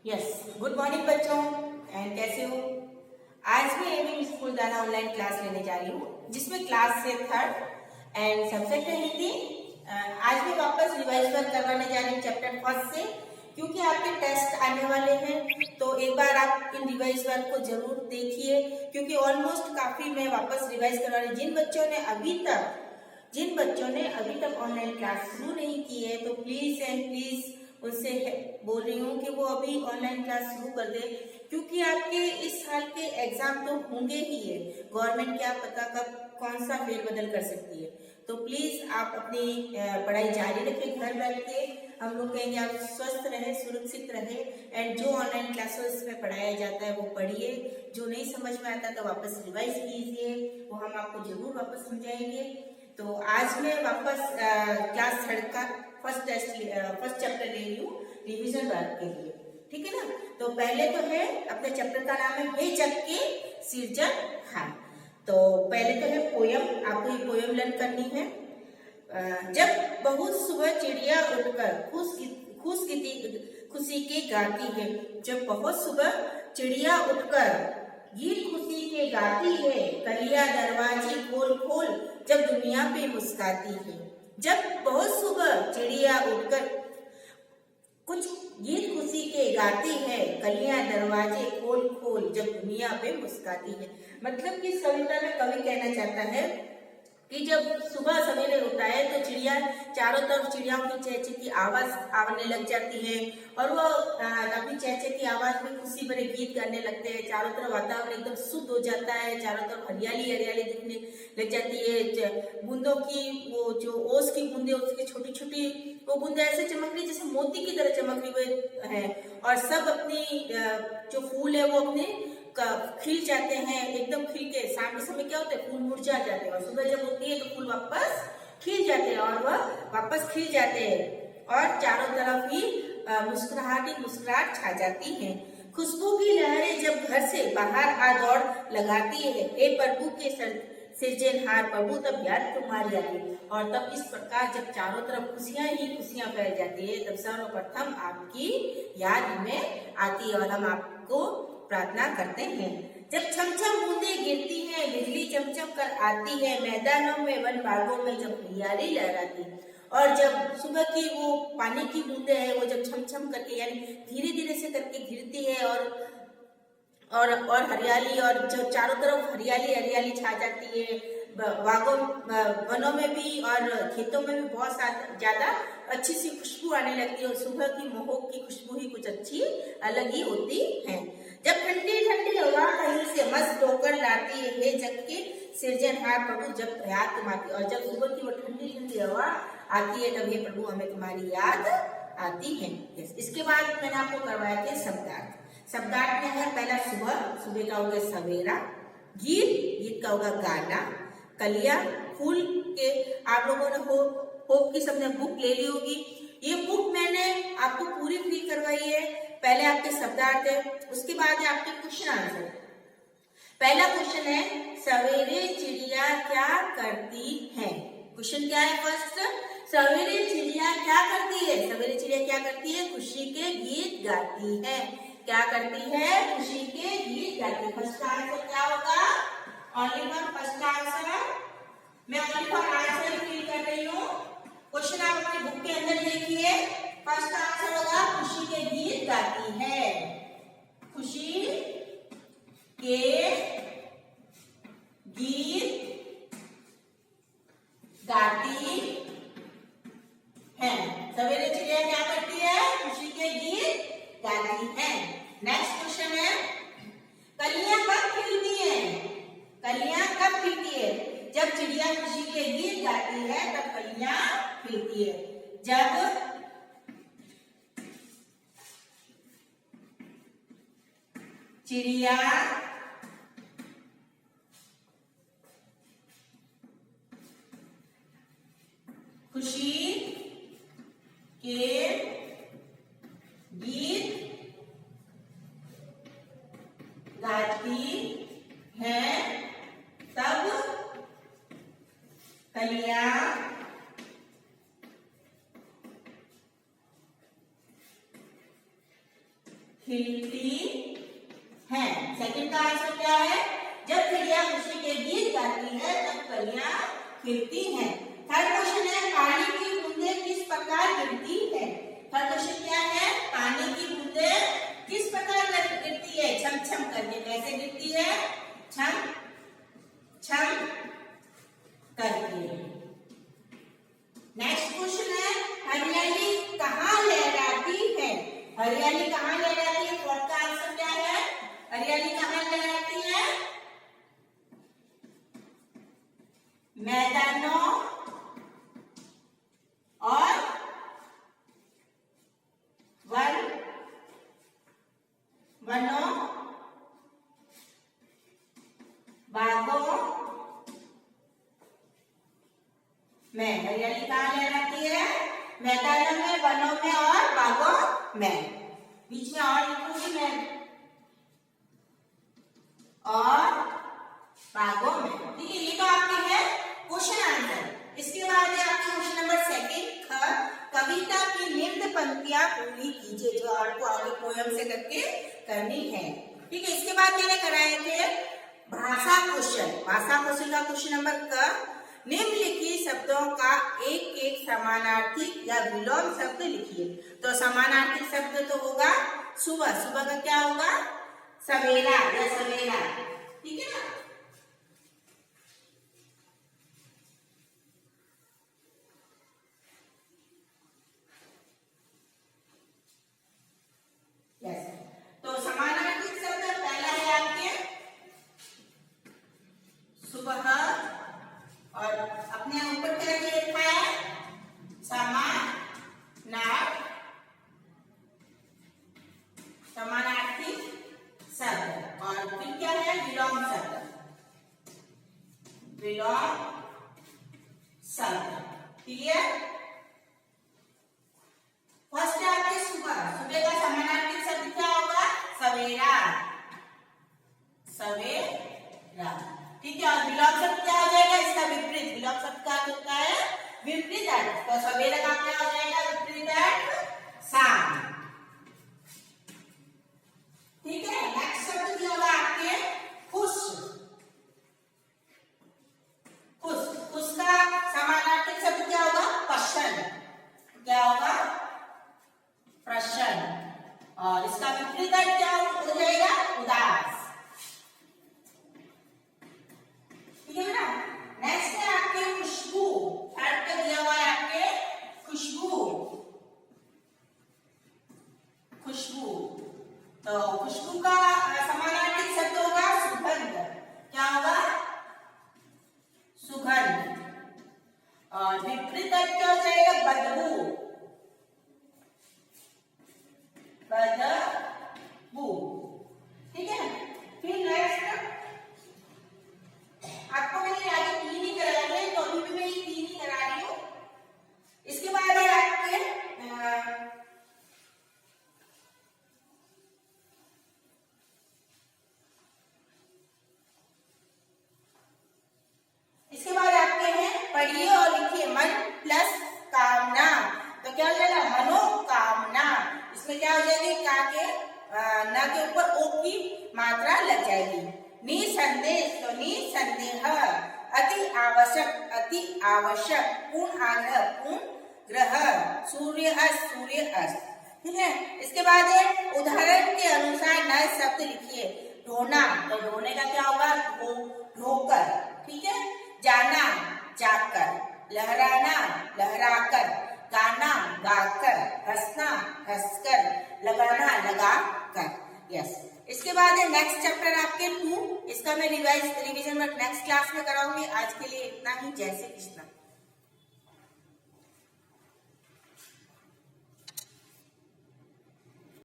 Yes, good morning बच्चों। And कैसे हो? आज मैं एविंग स्कूल द्वारा ऑनलाइन क्लास लेने जा रही हूँ, जिसमें क्लास से थर्ड एंड सब्जेक्ट है हिंदी। आज मैं वापस रिवाइज वर्क करवाने जा रही हूँ चैप्टर फर्स्ट से, क्योंकि आपके टेस्ट आने वाले हैं। तो एक बार आप इन रिवाइज वर्क को जरूर देखिए, क्योंकि ऑलमोस्ट काफी मैं वापस रिवाइज करवा रही हूँ। जिन बच्चों ने अभी तक ऑनलाइन क्लास शुरू नहीं की है, तो प्लीज एंड प्लीज उनसे बोल रही हूँ कि वो अभी ऑनलाइन क्लास शुरू कर दे, क्योंकि आपके इस साल के एग्जाम तो होंगे ही है। गवर्नमेंट क्या पता कब कौन सा फेरबदल कर सकती है। तो प्लीज आप अपनी पढ़ाई जारी रखें घर बैठ के। हम लोग कहेंगे आप स्वस्थ रहे, सुरक्षित रहे। एंड जो ऑनलाइन क्लासेस में पढ़ाया जाता है वो पढ़िए। जो नहीं समझ में आता तो वापस रिवाइज कीजिए, वो हम आपको जरूर वापस समझाएंगे। तो आज मैं वापस क्लास थर्ड का फर्स्ट चैप्टर ले रही हूँ रिवीजन वर्क के लिए। ठीक है ना? तो पहले तो है, अपने चैप्टर का नाम है हे जग के सिरजनहार। तो पहले तो है पोयम, आपको ये पोयम लर्न करनी है। जब बहुत सुबह चिड़िया उठकर खुशी के गाती है। जब बहुत सुबह चिड़िया उठकर गीत खुशी के गाती है। कलियां दरवाजे खोल खोल जब दुनिया पे मुस्काती है। जब बहुत सुबह चिड़िया उठकर कुछ गीत खुशी के गाती है। कलियां दरवाजे खोल खोल जब दुनिया पे मुस्काती है। मतलब कि कविता में कवि कहना चाहता है कि जब सुबह सवेरे होता है तो चिड़िया चारों तरफ चिड़ियाओं की चहचह की आवाज आने लग जाती है, और वो अपनी चहचह की आवाज में खुशी भरे गीत गाने लगते हैं। चारों तरफ वातावरण एकदम शुद्ध हो जाता है, चारों तरफ हरियाली हरियाली दिखने लग जाती है। बूंदों की वो जो ओस की बूंदे, उसकी छोटी छोटी वो बूंदे ऐसे चमक रही जैसे मोती की तरह चमक रही हुए है। और सब अपनी जो फूल है वो अपने खिल जाते हैं, एकदम खिल के। शाम के समय क्या होता है, फूल मुरझा जाते हैं, और सुबह जब होती है तो फूल वापस खिल जाते हैं, और वह वापस खिल जाते हैं, और चारों तरफ ही मुस्कुराहट ही मुस्कुराहट छा जाती है। खुशबू की लहरें जब घर से बाहर आ दौड़ लगाती है। हे प्रभु के सिरजनहार प्रभु, तब याद तुम्हारी आती। और तब इस प्रकार जब चारों तरफ खुशियां ही खुशियां फैल जाती है, तब सर्वप्रथम आपकी याद में आती है, और हम आपको प्रार्थना करते हैं। जब छमछम बूंदे गिरती हैं, बिजली चमचम कर आती है। मैदानों में वन बागों में जब हरियाली लहराती है, और जब सुबह की वो पानी की बूंदे है वो जब छमछम करके यानी धीरे धीरे से करके गिरती है, और हरियाली, और जो चारों तरफ हरियाली हरियाली छा जाती है। बागों वनों में भी और खेतों में भी बहुत ज्यादा अच्छी सी खुशबू आने लगती है, और सुबह की महक की खुशबू ही कुछ अच्छी अलग ही होती है। जब ठंडी ठंडी हवा कहीं से मस्त होकर लाती है। हे जग के सिरजनहार प्रभु, जब याद तुम्हारी, और जब सुबह की वो ठंडी ठंडी हवा आती है तब हे प्रभु हमें तुम्हारी याद आती है। इसके बाद मैंने आपको करवाया थे शब्दार्थ। शब्दार्थ में है पहला सुबह, सुबह का होगा सवेरा। गीत का होगा गाना। कलिया, फूल के आप लोगों ने होप की सबने बुक ले ली होगी। ये बुक मैंने आपको पूरी फ्री करवाई है। पहले आपके शब्दार्थ है, उसके बाद है आपके क्वेश्चन आंसर। पहला क्वेश्चन है, सवेरे चिड़िया क्या करती है। क्वेश्चन क्या है फर्स्ट, सवेरे चिड़िया क्या करती है। सवेरे चिड़िया क्या करती है, खुशी के गीत गाती है। क्या करती है, खुशी के गीत गाती है। फर्स्ट आंसर क्या होगा, ओनली वन फर्स्ट आंसर। मैं ओनली फॉर आंसर फिल कर रही हूँ। क्वेश्चन आप अपनी बुक के अंदर देखिए। फर्स्ट आंसर होगा खुशी के गीत गाती है। खुशी के गीत गाती है। सवेरे चिड़िया क्या करती है, खुशी के गीत गाती है। नेक्स्ट क्वेश्चन है, कलियां कब खिलती है। कलियां कब खिलती है। जब चिड़िया खुशी के गीत गाती है तब कलियां खिलती है। जब चिड़िया खुशी के गीत गाती है तब कलियां खिलती हैं। सेकंड का आंसर क्या है? जब चिड़िया खुशी के गीत गाती है तब कलियां खिलती हैं। थर्ड क्वेश्चन है पानी की बूंदें किस प्रकार गिरती है। थर्ड क्वेश्चन क्या है? पानी की बूंदें किस प्रकार गिरती है? छम छम करके। कैसे गिरती है? छम छम करके। नेक्स्ट क्वेश्चन है हरियाली कहाँ लहराती है। हरियाली कहाँ लहराती है? फोर्थ का आंसर क्या है? हरियाली कहाँ लहराती है? मैदानों और वनों, बागों में। हरियाली कहाँ लहराती है? मैदानों में, वनों में और बागों में। बीच में और लिखूंगी मैं, और बागों में। ठीक है, ये तो आपके है क्वेश्चन आंसर। इसके बाद है आपका क्वेश्चन नंबर सेकंड, कविता की निम्न पंक्तियां पूरी कीजिए, जो आपको आगे पोयम से करके करनी है। ठीक है, इसके बाद मैंने कराए थे भाषा क्वेश्चन। भाषा क्वेश्चन का क्वेश्चन नंबर क, निम्नलिखित शब्दों का एक एक समानार्थी या विलोम शब्द लिखिए। तो समानार्थी शब्द तो होगा सुबह। सुबह का क्या होगा? सवेरा या सवेरा। ठीक है ना। यस, तो समानार्थी शब्द पहला है आपके सुबह, और अपने ऊपर क्या लिखा है? समानार्थी शब्द। और फिर क्या है? विलोम शब्द। विलोम शब्द। क्लियर? फर्स्ट है आपके सुबह। सुबह का समानार्थी शब्द क्या होगा? सवेरा। सवेरा। ठीक है, और विलोम शब्द क्या हो जाएगा? इसका विपरीत। विलोम शब्द का अर्थ होता है विपरीत अर्थ। तो सवेरा का क्या हो जाएगा? विपरीत अर्थ शाम। ठीक है, नेक्स्ट शब्द क्या होगा आपके? खुश। खुश। खुश का समानार्थी शब्द क्या होगा? प्रसन्न। क्या होगा? प्रसन्न। और इसका विपरीत अर्थ क्या हो जाएगा? उदास। ठीक है बेटा। नेक्स्ट है आपके खुशबू। थर्ड पे दिया हुआ है आपके खुशबू। खुशबू। तो खुशबू का समानार्थी शब्द होगा सुगंध। क्या होगा? सुगंध। और विपरीत अर्थ क्या हो जाएगा? बदबू। बदबू। ठीक है। फिर नेक्स्ट आपको मैंने आगे तीन ही कराए थे, तो अभी भी मैं ये तीन ही करा रही हूँ। इसके बाद है आपके हैं पढ़िए और लिखिए मन प्लस कामना। तो क्या हो जाएगा? मनोकामना। इसमें क्या हो जाएगी? का के न के ऊपर ओ की मात्रा लग जाएगी। निसंदेह, तो निसंदेह। अति आवश्यक, अति आवश्यक। पूर्ण आग्रह, पूर्ण ग्रह। सूर्य अस्त, सूर्य अस्त। ठीक है। इसके बाद है उदाहरण के अनुसार नए शब्द लिखिए। ढोना, तो ढोने का क्या होगा? ढोकर। ठीक है। जाना, जाकर। लहराना, लहराकर। गाना, गाकर। हंसना, हंसकर। लगाना, लगाकर। यस। इसके बाद है नेक्स्ट चैप्टर आपके 2। इसका मैं रिवीजन में नेक्स्ट क्लास में कराऊंगी। आज के लिए इतना ही। जय श्री कृष्ण।